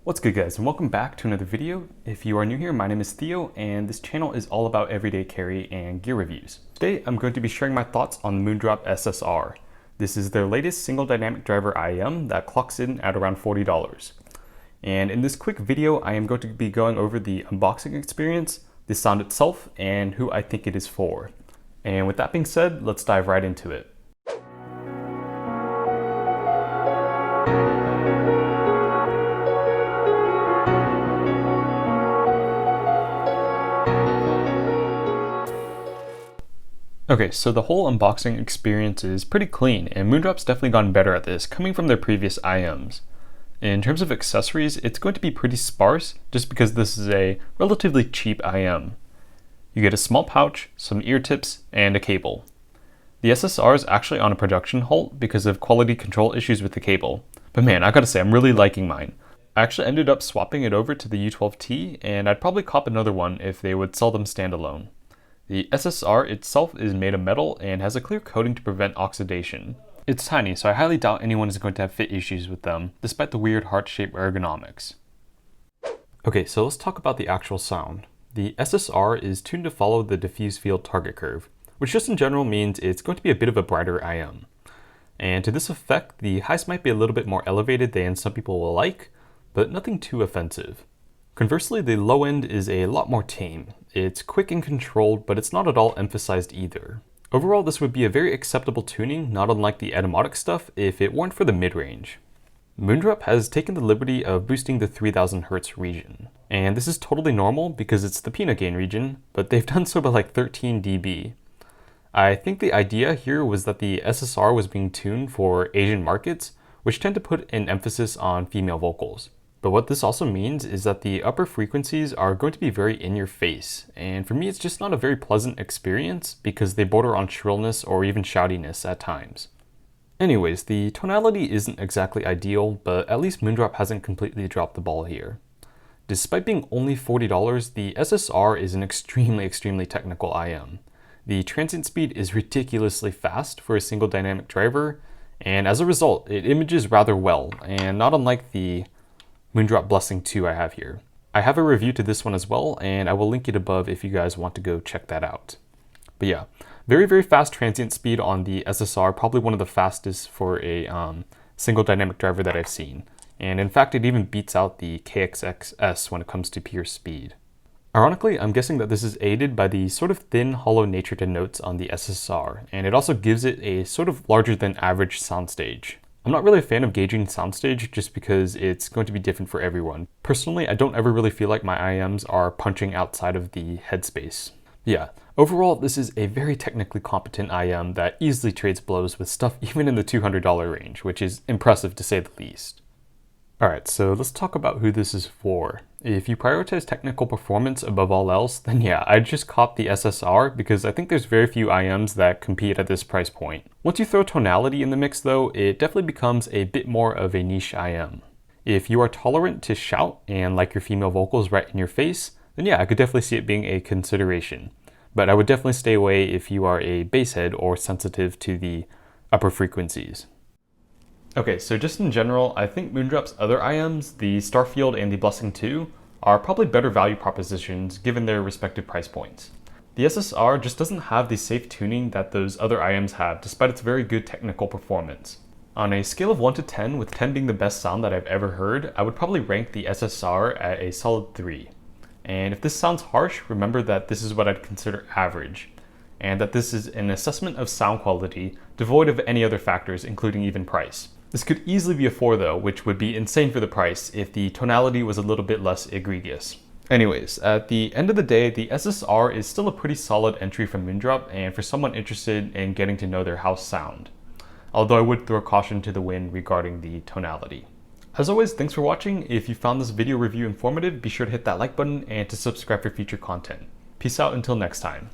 What's good, guys, and welcome back to another video. If you are new here, my name is Theo and this channel is all about everyday carry and gear reviews. Today I'm going to be sharing my thoughts on the Moondrop SSR. This is their latest single dynamic driver IM that clocks in at around $40. And in this quick video I am going to be going over the unboxing experience, the sound itself, and who I think it is for. And with that being said, let's dive right into it. Okay, so the whole unboxing experience is pretty clean, and Moondrop's definitely gotten better at this, coming from their previous IMs. In terms of accessories, it's going to be pretty sparse, just because this is a relatively cheap IM. You get a small pouch, some ear tips, and a cable. The SSR is actually on a production halt because of quality control issues with the cable. But man, I gotta say, I'm really liking mine. I actually ended up swapping it over to the U12T, and I'd probably cop another one if they would sell them standalone. The SSR itself is made of metal and has a clear coating to prevent oxidation. It's tiny, so I highly doubt anyone is going to have fit issues with them, despite the weird heart-shaped ergonomics. Okay, so let's talk about the actual sound. The SSR is tuned to follow the diffuse field target curve, which just in general means it's going to be a bit of a brighter IM. And to this effect, the highs might be a little bit more elevated than some people will like, but nothing too offensive. Conversely, the low end is a lot more tame. It's quick and controlled, but it's not at all emphasized either. Overall, this would be a very acceptable tuning, not unlike the automatic stuff, if it weren't for the mid-range. Moondrop has taken the liberty of boosting the 3000 Hz region. And this is totally normal because it's the peanut gain region, but they've done so by like 13 dB. I think the idea here was that the SSR was being tuned for Asian markets, which tend to put an emphasis on female vocals. But what this also means is that the upper frequencies are going to be very in your face, and for me it's just not a very pleasant experience because they border on shrillness or even shoutiness at times. Anyways, the tonality isn't exactly ideal, but at least Moondrop hasn't completely dropped the ball here. Despite being only $40, the SSR is an extremely technical IM. The transient speed is ridiculously fast for a single dynamic driver, and as a result, it images rather well, and not unlike the Moondrop Blessing 2 I have here. I have a review to this one as well, and I will link it above if you guys want to go check that out. But yeah, very fast transient speed on the SSR, probably one of the fastest for a single dynamic driver that I've seen. And in fact, it even beats out the KXXS when it comes to pure speed. Ironically, I'm guessing that this is aided by the sort of thin, hollow nature to notes on the SSR, and it also gives it a sort of larger than average soundstage. I'm not really a fan of gauging soundstage just because it's going to be different for everyone. Personally, I don't ever really feel like my IMs are punching outside of the headspace. Yeah, overall, this is a very technically competent IM that easily trades blows with stuff even in the $200 range, which is impressive to say the least. Alright, so let's talk about who this is for. If you prioritize technical performance above all else, then yeah, I'd just cop the SSR because I think there's very few IMs that compete at this price point. Once you throw tonality in the mix though, it definitely becomes a bit more of a niche IM. If you are tolerant to shout and like your female vocals right in your face, then yeah, I could definitely see it being a consideration. But I would definitely stay away if you are a basshead or sensitive to the upper frequencies. Okay, so just in general, I think Moondrop's other IMs, the Starfield and the Blessing 2, are probably better value propositions given their respective price points. The SSR just doesn't have the safe tuning that those other IMs have, despite its very good technical performance. On a scale of 1 to 10, with 10 being the best sound that I've ever heard, I would probably rank the SSR at a solid 3. And if this sounds harsh, remember that this is what I'd consider average, and that this is an assessment of sound quality devoid of any other factors, including even price. This could easily be a 4 though, which would be insane for the price if the tonality was a little bit less egregious. Anyways, at the end of the day, the SSR is still a pretty solid entry from Moondrop and for someone interested in getting to know their house sound. Although I would throw caution to the wind regarding the tonality. As always, thanks for watching. If you found this video review informative, be sure to hit that like button and to subscribe for future content. Peace out until next time.